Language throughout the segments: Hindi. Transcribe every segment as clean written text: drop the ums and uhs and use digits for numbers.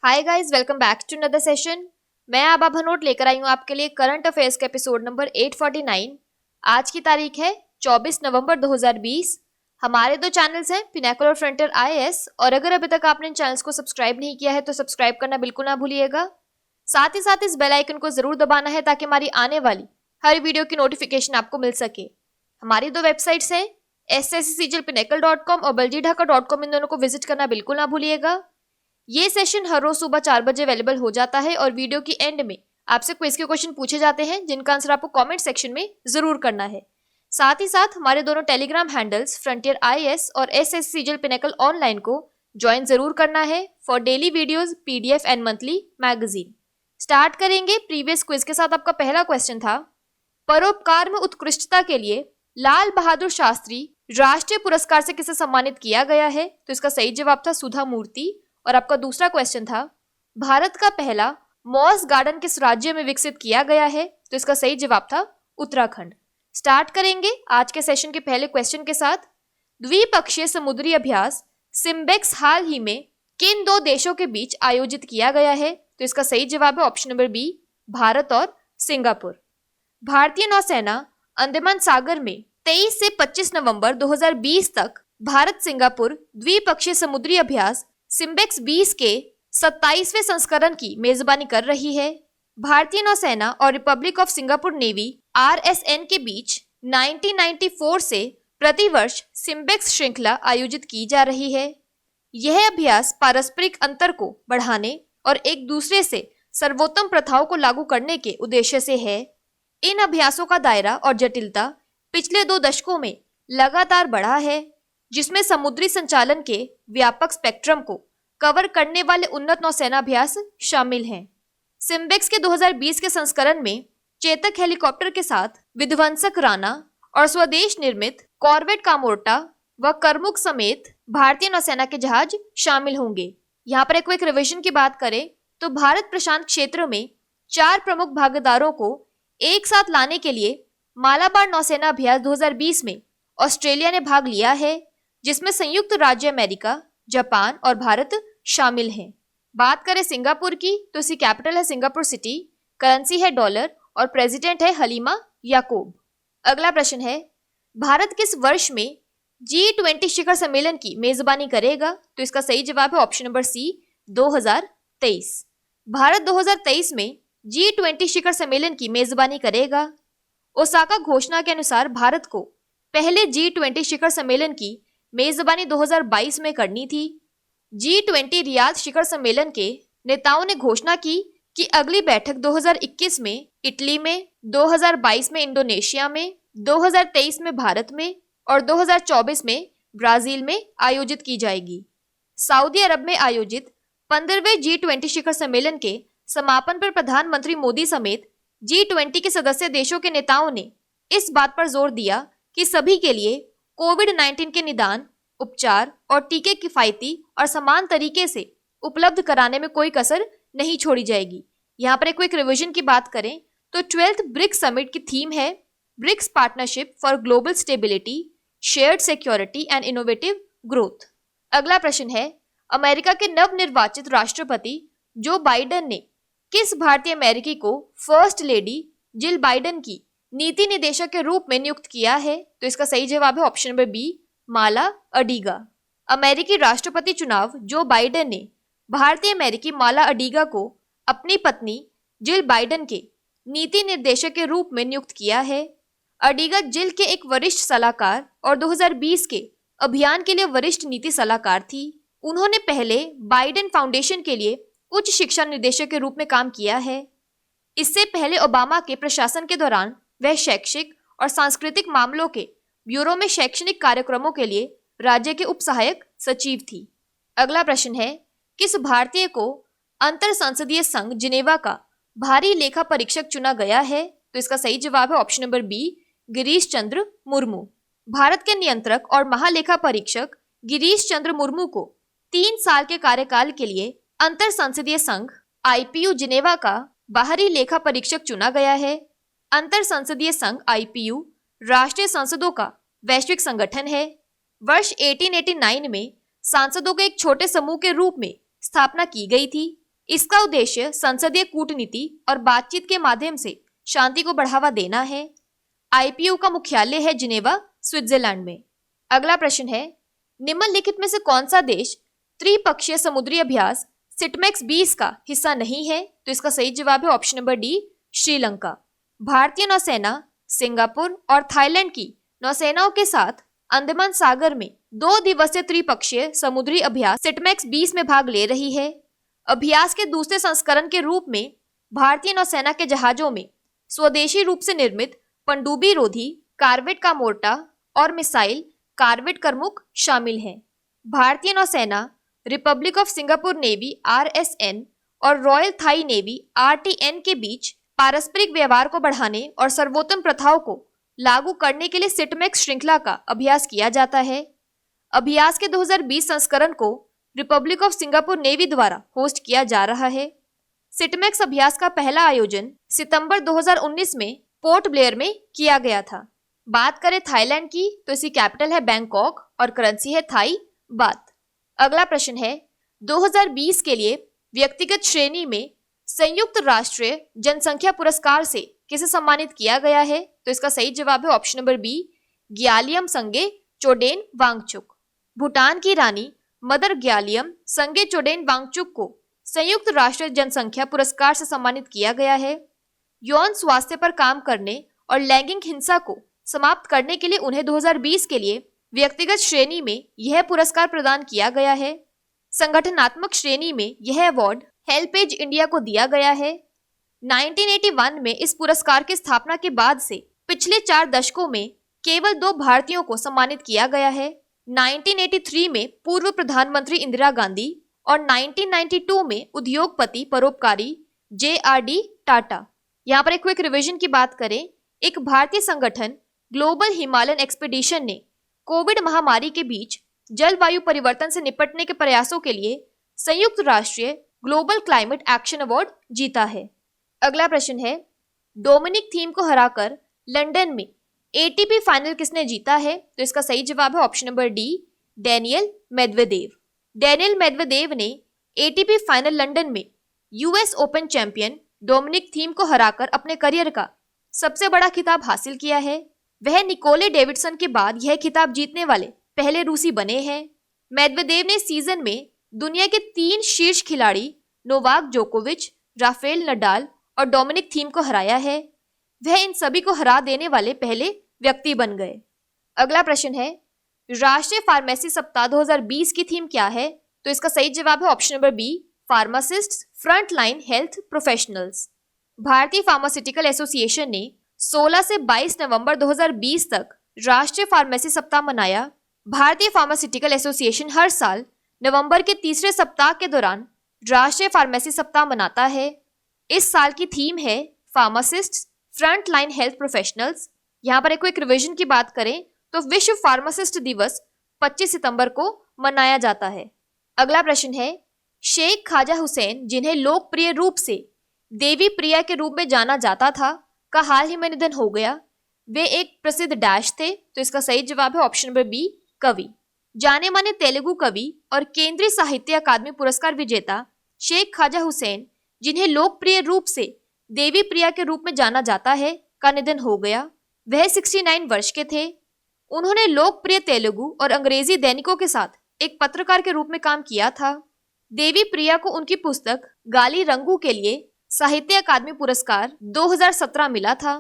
Hi guys, welcome back to another session. मैं आबा भनोट लेकर आई हूँ आपके लिए करंट अफेयर्स के एपिसोड नंबर 849। आज की तारीख है 24 नवंबर 2020। हमारे दो चैनल्स हैं, पिनाकल और फ्रंटियर आईएएस, और अगर अभी तक आपने इन चैनल्स को सब्सक्राइब नहीं किया है तो सब्सक्राइब करना बिल्कुल ना भूलिएगा। साथ ही साथ इस बेल आइकन को जरूर दबाना है ताकि हमारी आने वाली हर वीडियो की नोटिफिकेशन आपको मिल सके। हमारी दो वेबसाइट्स हैं, sscglpinacle.com और baljeedhaka.com। इन दोनों को विजिट करना बिल्कुल ना भूलिएगा। ये सेशन हर रोज सुबह 4 बजे अवेलेबल हो जाता है और वीडियो की एंड में आपसे क्विज के क्वेश्चन पूछे जाते हैं जिनका आंसर आपको कमेंट सेक्शन में जरूर करना है। साथ ही साथ हमारे दोनों टेलीग्राम हैंडल्स फ्रंटियर आईएएस और एसएससीजीएल पिनेकल ऑनलाइन को ज्वाइन जरूर करना है for daily videos, PDF and monthly magazine. Start करेंगे प्रीवियस क्विज के साथ। आपका पहला क्वेश्चन था, परोपकार में उत्कृष्टता के लिए लाल बहादुर शास्त्री राष्ट्रीय पुरस्कार से किसे सम्मानित किया गया है? तो इसका सही जवाब था सुधा मूर्ति। और आपका दूसरा क्वेश्चन था, भारत का पहला मॉस गार्डन किस राज्य में विकसित किया गया है? तो इसका सही जवाब था उत्तराखंड। स्टार्ट करेंगे आज के सेशन के पहले क्वेश्चन के साथ। द्विपक्षीय समुद्री अभ्यास सिम्बेक्स हाल ही में किन दो देशों के बीच आयोजित किया गया है? तो इसका सही जवाब है ऑप्शन नंबर बी, भारत और सिंगापुर। भारतीय नौसेना अंडमान सागर में 23 से 25 नवंबर 2020 तक भारत सिंगापुर द्विपक्षीय समुद्री अभ्यास सिम्बेक्स 20 के 27वें संस्करण की मेजबानी कर रही है। भारतीय नौसेना और Republic of Singapore navy RSN के बीच 1994 से प्रतिवर्ष सिम्बेक्स श्रृंखला आयोजित की जा रही है। यह अभ्यास पारस्परिक अंतर को बढ़ाने और एक दूसरे से सर्वोत्तम प्रथाओं को लागू करने के उद्देश्य से है। इन अभ्यासों का दायरा और जटिलता पिछले 2 दशकों में लगातार बढ़ा है, जिसमें समुद्री संचालन के व्यापक स्पेक्ट्रम को कवर करने वाले उन्नत नौसेना अभ्यास शामिल हैं। सिम्बेक्स के 2020 के संस्करण में चेतक हेलीकॉप्टर के साथ विध्वंसक राणा और स्वदेश निर्मित कॉर्वेट कामोर्टा व करमुक समेत भारतीय नौसेना के जहाज शामिल होंगे। यहाँ पर एक क्विक रिवीजन की बात करें तो भारत प्रशांत क्षेत्र में 4 प्रमुख भागीदारों को एक साथ लाने के लिए मालाबार नौसेना अभ्यास 2020 में ऑस्ट्रेलिया ने भाग लिया है, जिसमें संयुक्त राज्य अमेरिका, जापान और भारत शामिल हैं। बात करें सिंगापुर की तो इसकी कैपिटल है सिंगापुर सिटी, करेंसी है डॉलर और प्रेसिडेंट है हलीमा याकूब। अगला प्रश्न है, भारत किस वर्ष में G20 शिखर सम्मेलन की मेजबानी करेगा? तो इसका सही जवाब है ऑप्शन नंबर सी, 2023। भारत 2023 में G20 शिखर सम्मेलन की मेजबानी करेगा। ओसाका घोषणा के अनुसार भारत को पहले G20 शिखर सम्मेलन की मेजबानी 2022 में करनी थी। G20 रियाद शिखर सम्मेलन के नेताओं ने घोषणा की कि अगली बैठक 2021 में इटली में, 2022 में इंडोनेशिया में, 2023 में भारत में और 2024 में ब्राजील में आयोजित की जाएगी। सऊदी अरब में आयोजित 15वें G20 शिखर सम्मेलन के समापन पर प्रधानमंत्री मोदी समेत G20 के सदस्य देशों के नेताओं ने इस बात पर जोर दिया कि सभी के लिए कोविड-19 के निदान, उपचार और टीके किफायती और समान तरीके से उपलब्ध कराने में कोई कसर नहीं छोड़ी जाएगी। यहाँ पर एक क्विक रिवीजन की बात करें तो 12th ब्रिक्स समिट की थीम है BRICS partnership for global stability, shared security and innovative growth. अगला प्रश्न है, अमेरिका के नवनिर्वाचित राष्ट्रपति जो बाइडेन ने किस भारतीय अमेरिकी को फर्स्ट लेडी जिल बाइडेन की नीति निदेशक के रूप में नियुक्त किया है? तो इसका सही जवाब है ऑप्शन नंबर बी, माला अडीगा। अमेरिकी राष्ट्रपति चुनाव जो बाइडेन ने भारतीय अमेरिकी माला अडीगा को अपनी पत्नी जिल बाइडेन के नीति निर्देशक के रूप में नियुक्त किया है। अडीगा जिल के एक वरिष्ठ सलाहकार और 2020 के अभियान के लिए वरिष्ठ नीति सलाहकार थी। उन्होंने पहले बाइडेन फाउंडेशन के लिए उच्च शिक्षा निर्देशक के रूप में काम किया है। इससे पहले ओबामा के प्रशासन के दौरान वह शैक्षिक और सांस्कृतिक मामलों के ब्यूरो में शैक्षणिक कार्यक्रमों के लिए राज्य के उप सहायक सचिव थी। अगला प्रश्न है, किस भारतीय को अंतर संसदीय संघ जिनेवा का भारी लेखा परीक्षक चुना गया है? तो इसका सही जवाब है option number B, Girish Chandra Murmu. Bharat के नियंत्रक और महालेखा परीक्षक गिरीश चंद्र मुर्मू को 3 साल के कार्यकाल के लिए अंतर संसदीय संघ आईपीयू जिनेवा का बाहरी लेखा परीक्षक चुना गया है। अंतर संसदीय संघ आईपीयू राष्ट्रीय संसदों का वैश्विक संगठन है। वर्ष 1889 में सांसदों के एक छोटे समूह के रूप में स्थापना की गई थी। इसका उद्देश्य संसदीय कूटनीति और बातचीत के माध्यम से शांति को बढ़ावा देना है। आईपीयू का मुख्यालय है जिनेवा, स्विट्जरलैंड में। अगला प्रश्न है, निम्नलिखित में से कौन सा देश त्रिपक्षीय समुद्री अभ्यास सिटमैक्स 20 का हिस्सा नहीं है? तो इसका सही जवाब है ऑप्शन नंबर डी, श्रीलंका। भारतीय नौसेना सिंगापुर और थाईलैंड की नौसेनाओं के साथ अंडमान सागर में 2 दिवसीय त्रिपक्षीय समुद्री अभ्यास सिटमैक्स 20 में भाग ले रही है। अभ्यास के दूसरे संस्करण के रूप में भारतीय नौसेना के जहाजों में स्वदेशी रूप से निर्मित पनडुब्बी रोधी कार्वेट का मोर्टा और मिसाइल कार्वेट करमुक शामिल हैं। भारतीय नौसेना Republic of Singapore navy RSN और रॉयल थाई नेवी RTN के बीच पारस्परिक व्यवहार को बढ़ाने और सर्वोत्तम प्रथाओं को लागू करने के लिए सिटमैक्स श्रृंखला का अभ्यास किया जाता है। अभ्यास के 2020 संस्करण को रिपब्लिक ऑफ सिंगापुर नेवी द्वारा होस्ट किया जा रहा है। सिटमैक्स अभ्यास का पहला आयोजन सितंबर 2019 में पोर्ट ब्लेयर में किया गया था। बात करें थाईलैंड की तो इसकी कैपिटल है बैंकॉक और करेंसी है थाई बात। अगला प्रश्न है, 2020 के लिए व्यक्तिगत श्रेणी में संयुक्त राष्ट्र जनसंख्या पुरस्कार से किसे सम्मानित किया गया है? तो इसका सही जवाब है ऑप्शन नंबर बी, ग्यालियम संगे चोडेन वांगचुक। भूटान की रानी मदर ग्यालियम संगे चोडेन वांगचुक को संयुक्त राष्ट्र जनसंख्या पुरस्कार से सम्मानित किया गया है। यौन स्वास्थ्य पर काम करने और लैंगिक हिंसा को समाप्त करने के लिए उन्हें 2020 के लिए व्यक्तिगत श्रेणी में यह पुरस्कार प्रदान किया गया है। संगठनात्मक श्रेणी में यह अवार्ड हेल्पेज इंडिया को दिया गया है। 1981 में इस पुरस्कार की स्थापना के बाद से पिछले 4 दशकों में केवल 2 भारतीयों को सम्मानित किया गया है। 1983 में पूर्व प्रधानमंत्री इंदिरा गांधी और 1992 में उद्योगपति परोपकारी JRD टाटा। यहाँ पर एक क्विक रिवीजन की बात करें, एक भारतीय संगठन ग्लोबल हिमालयन एक्सपीडिशन ने कोविड महामारी के बीच जलवायु परिवर्तन से निपटने के प्रयासों के लिए संयुक्त राष्ट्रीय ग्लोबल क्लाइमेट एक्शन अवार्ड जीता है। अगला प्रश्न है, डोमिनिक थीम को हराकर लंदन में ATP फाइनल किसने जीता है? तो इसका सही जवाब है option number D, Daniil Medvedev. Daniil Medvedev ने ATP फाइनल लंदन में US Open champion Dominic Thiem को हराकर अपने करियर का सबसे बड़ा खिताब हासिल किया है। वह निकोले डेविडसन के बाद यह खिताब जीतने वाले पहले रूसी बने हैं। मेदवेदेव ने सीजन में दुनिया के 3 शीर्ष खिलाड़ी नोवाक जोकोविच, राफेल नडाल और डोमिनिक थीम को हराया है। वह इन सभी को हरा देने वाले पहले व्यक्ति बन गए। अगला प्रश्न है, राष्ट्रीय फार्मेसी सप्ताह 2020 की थीम क्या है? तो इसका सही जवाब है option number B, pharmacist front line health professionals. भारतीय फार्मास्यूटिकल एसोसिएशन ने 16 से 22 नवंबर 2020 तक राष्ट्रीय फार्मेसी सप्ताह मनाया। भारतीय फार्मास्यूटिकल एसोसिएशन हर साल नवंबर के तीसरे सप्ताह के दौरान राष्ट्रीय फार्मेसी सप्ताह मनाता है। इस साल की थीम है pharmacist front line health professionals. यहाँ पर एक क्विक रिवीजन की बात करें तो विश्व फार्मासिस्ट दिवस 25 सितंबर को मनाया जाता है। अगला प्रश्न है, शेख ख्वाजा हुसैन जिन्हें लोकप्रिय रूप से देवी प्रिया के रूप में जाना जाता था का हाल ही में निधन हो गया। वे एक प्रसिद्ध डैश थे। तो इसका सही जवाब है ऑप्शन नंबर बी, कवि। जाने माने तेलुगु कवि और केंद्रीय साहित्य अकादमी पुरस्कार विजेता शेख ख्वाजा हुसैन जिन्हें लोकप्रिय रूप से देवी प्रिया के रूप में जाना जाता है का निधन हो गया। वह 69 वर्ष के थे। उन्होंने लोकप्रिय तेलुगु और अंग्रेजी दैनिकों के साथ एक पत्रकार के रूप में काम किया था। देवी प्रिया को उनकी पुस्तक गाली रंगू के लिए साहित्य अकादमी पुरस्कार 2017 मिला था।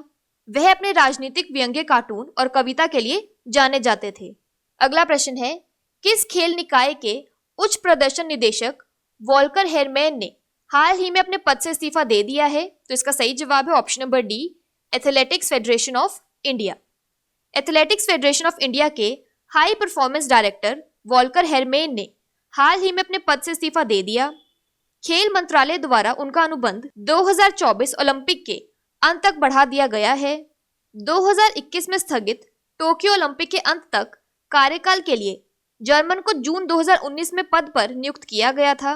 वह अपने राजनीतिक व्यंग्य कार्टून और कविता के लिए जाने जाते थे। अगला प्रश्न है, किस खेल निकाय के उच्च प्रदर्शन निदेशक वॉल्कर हेरमैन ने हाल ही में अपने पद से इस्तीफा दे दिया है? तो इसका सही जवाब है option number D, athletics federation of India. Athletics federation of India के high performance director Volker Herrmann ने हाल ही में अपने पद से इस्तीफा दे दिया। खेल मंत्रालय द्वारा उनका अनुबंध 2024 ओलंपिक के अंत तक बढ़ा दिया गया है। 2021 में स्थगित टोक्यो ओलंपिक के अंत तक कार्यकाल के लिए जर्मन को जून 2019 में पद पर नियुक्त किया गया था।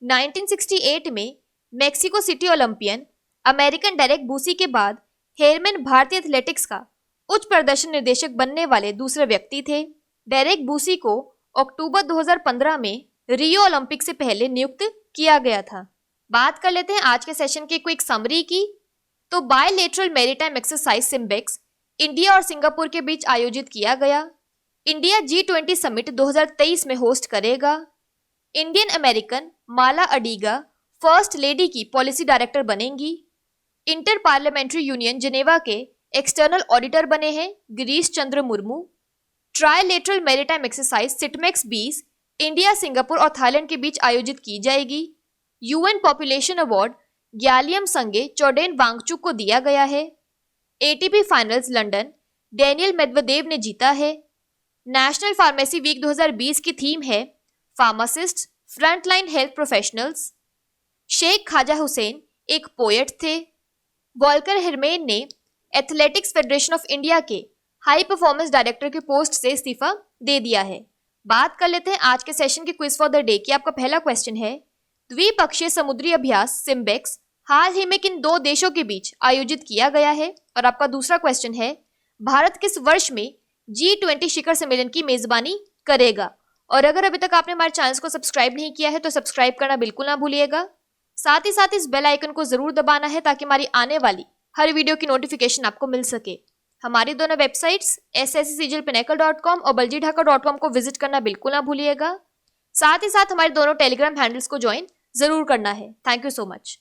1968 में Mexico city Olympian American Derek Bussy के बाद हेरमैन भारतीय एथलेटिक्स का उच्च प्रदर्शन निर्देशक बनने वाले दूसरे व्यक्ति थे। डेरेक बूसी को अक्टूबर 2015 में रियो ओलंपिक से पहले नियुक्त किया गया था। बात कर लेते हैं आज के सेशन की क्विक समरी की। तो bilateral maritime exercise SIMBEX India और सिंगापुर के बीच आयोजित किया गया। इंडिया G20 समिट 2023 में होस्ट करेगा। Indian American Mala Adiga first lady की पॉलिसी डायरेक्टर बनेंगी। इंटर पार्लियामेंट्री यूनियन जिनेवा के एक्सटर्नल ऑडिटर बने हैं Girish Chandra Murmu. Trilateral maritime exercise SITMEX 20 India, Singapore और थाईलैंड के बीच आयोजित की जाएगी। यूएन पॉपुलेशन अवार्ड ग्यालियम संगे चौडेन वांगचुक को दिया गया है। ATP finals London Daniel Medvedev ने जीता है। नेशनल फार्मेसी वीक 2020 की थीम है pharmacist frontline health professionals. Sheikh Khwaja Hussain एक पोएट थे। वॉल्कर हिरमेन ने एथलेटिक्स फेडरेशन ऑफ इंडिया के हाई परफॉर्मेंस डायरेक्टर के पोस्ट से इस्तीफा दे दिया है। बात कर लेते हैं आज के सेशन के क्विज फॉर द डे की। आपका पहला क्वेश्चन है, द्विपक्षीय समुद्री अभ्यास सिम्बेक्स हाल ही में किन दो देशों के बीच आयोजित किया गया है। और आपका दूसरा क्वेश्चन है, भारत किस वर्ष में G20 शिखर सम्मेलन की मेजबानी करेगा। और अगर अभी तक आपने हमारे चैनल को सब्सक्राइब नहीं किया है तो सब्सक्राइब करना बिल्कुल ना भूलिएगा। साथ ही साथ इस बेल आइकन को जरूर दबाना है ताकि हमारी आने वाली हर वीडियो की नोटिफिकेशन आपको मिल सके। हमारी दोनों वेबसाइट्स sscglpinnacle.com और baljidhaka.com को विजिट करना बिल्कुल ना भूलिएगा। साथ ही साथ हमारे दोनों टेलीग्राम हैंडल्स को ज्वाइन जरूर करना है। Thank you so much.